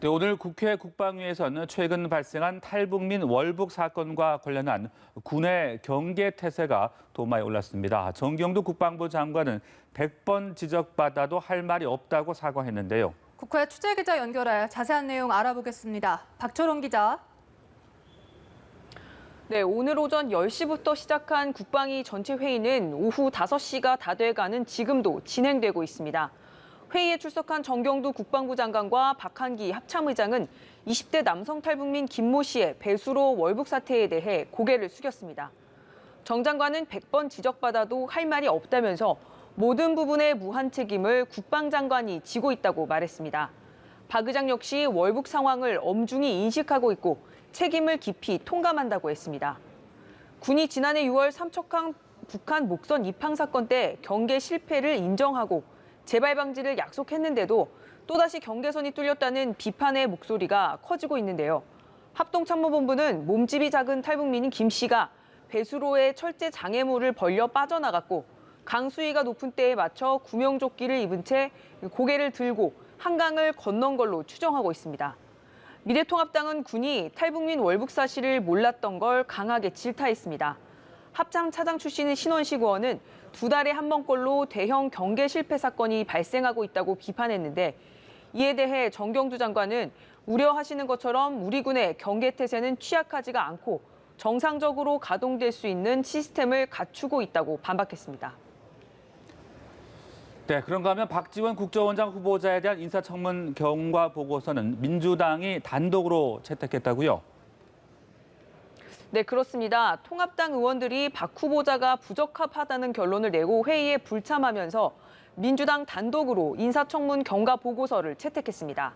네, 오늘 국회 국방위에서는 최근 발생한 탈북민 월북 사건과 관련한 군의 경계 태세가 도마에 올랐습니다. 정경두 국방부 장관은 100번 지적받아도 할 말이 없다고 사과했는데요. 국회 취재기자 연결해 자세한 내용 알아보겠습니다. 박철원 기자. 네, 오늘 오전 10시부터 시작한 국방위 전체 회의는 오후 5시가 다 돼가는 지금도 진행되고 있습니다. 회의에 출석한 정경두 국방부 장관과 박한기 합참의장은 20대 남성 탈북민 김모 씨의 배수로 월북 사태에 대해 고개를 숙였습니다. 정 장관은 100번 지적받아도 할 말이 없다면서 모든 부분의 무한 책임을 국방장관이 지고 있다고 말했습니다. 박 의장 역시 월북 상황을 엄중히 인식하고 있고 책임을 깊이 통감한다고 했습니다. 군이 지난해 6월 삼척항 북한 목선 입항 사건 때 경계 실패를 인정하고 재발 방지를 약속했는데도 또다시 경계선이 뚫렸다는 비판의 목소리가 커지고 있는데요. 합동참모본부는 몸집이 작은 탈북민인 김 씨가 배수로에 철제 장애물을 벌려 빠져나갔고 강수위가 높은 때에 맞춰 구명조끼를 입은 채 고개를 들고 한강을 건넌 걸로 추정하고 있습니다. 미래통합당은 군이 탈북민 월북 사실을 몰랐던 걸 강하게 질타했습니다. 합참 차장 출신의 신원식 의원은 2달에 한 번꼴로 대형 경계 실패 사건이 발생하고 있다고 비판했는데 이에 대해 정경두 장관은 우려하시는 것처럼 우리 군의 경계 태세는 취약하지가 않고 정상적으로 가동될 수 있는 시스템을 갖추고 있다고 반박했습니다. 네, 그런가 하면 박지원 국정원장 후보자에 대한 인사청문 경과 보고서는 민주당이 단독으로 채택했다고요? 네, 그렇습니다. 통합당 의원들이 박 후보자가 부적합하다는 결론을 내고 회의에 불참하면서 민주당 단독으로 인사청문 경과 보고서를 채택했습니다.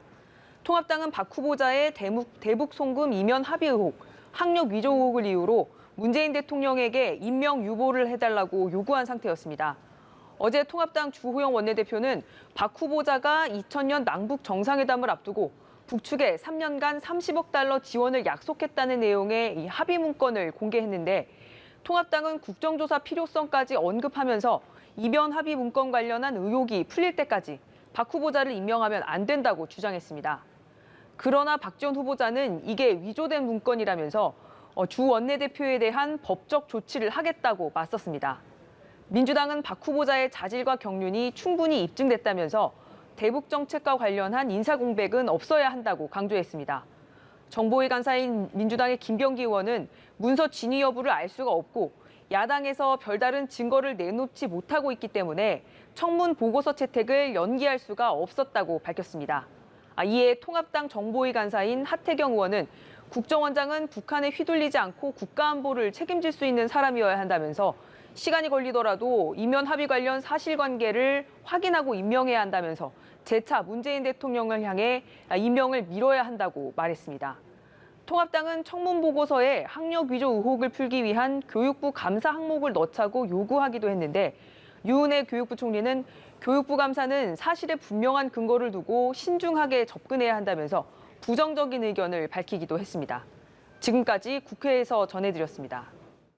통합당은 박 후보자의 대북 송금 이면 합의 의혹, 학력 위조 의혹을 이유로 문재인 대통령에게 임명 유보를 해달라고 요구한 상태였습니다. 어제 통합당 주호영 원내대표는 박 후보자가 2000년 남북 정상회담을 앞두고 북측에 3년간 30억 달러 지원을 약속했다는 내용의 이 합의 문건을 공개했는데 통합당은 국정조사 필요성까지 언급하면서 이변 합의 문건 관련한 의혹이 풀릴 때까지 박 후보자를 임명하면 안 된다고 주장했습니다. 그러나 박지원 후보자는 이게 위조된 문건이라면서 주 원내대표에 대한 법적 조치를 하겠다고 맞섰습니다. 민주당은 박 후보자의 자질과 경륜이 충분히 입증됐다면서 대북 정책과 관련한 인사 공백은 없어야 한다고 강조했습니다. 정보위 간사인 민주당의 김병기 의원은 문서 진위 여부를 알 수가 없고 야당에서 별다른 증거를 내놓지 못하고 있기 때문에 청문 보고서 채택을 연기할 수가 없었다고 밝혔습니다. 이에 통합당 정보위 간사인 하태경 의원은 국정원장은 북한에 휘둘리지 않고 국가안보를 책임질 수 있는 사람이어야 한다면서 시간이 걸리더라도 이면 합의 관련 사실관계를 확인하고 임명해야 한다면서 재차 문재인 대통령을 향해 임명을 미뤄야 한다고 말했습니다. 통합당은 청문 보고서에 학력 위조 의혹을 풀기 위한 교육부 감사 항목을 넣자고 요구하기도 했는데 유은혜 교육부 총리는 교육부 감사는 사실에 분명한 근거를 두고 신중하게 접근해야 한다면서 부정적인 의견을 밝히기도 했습니다. 지금까지 국회에서 전해드렸습니다.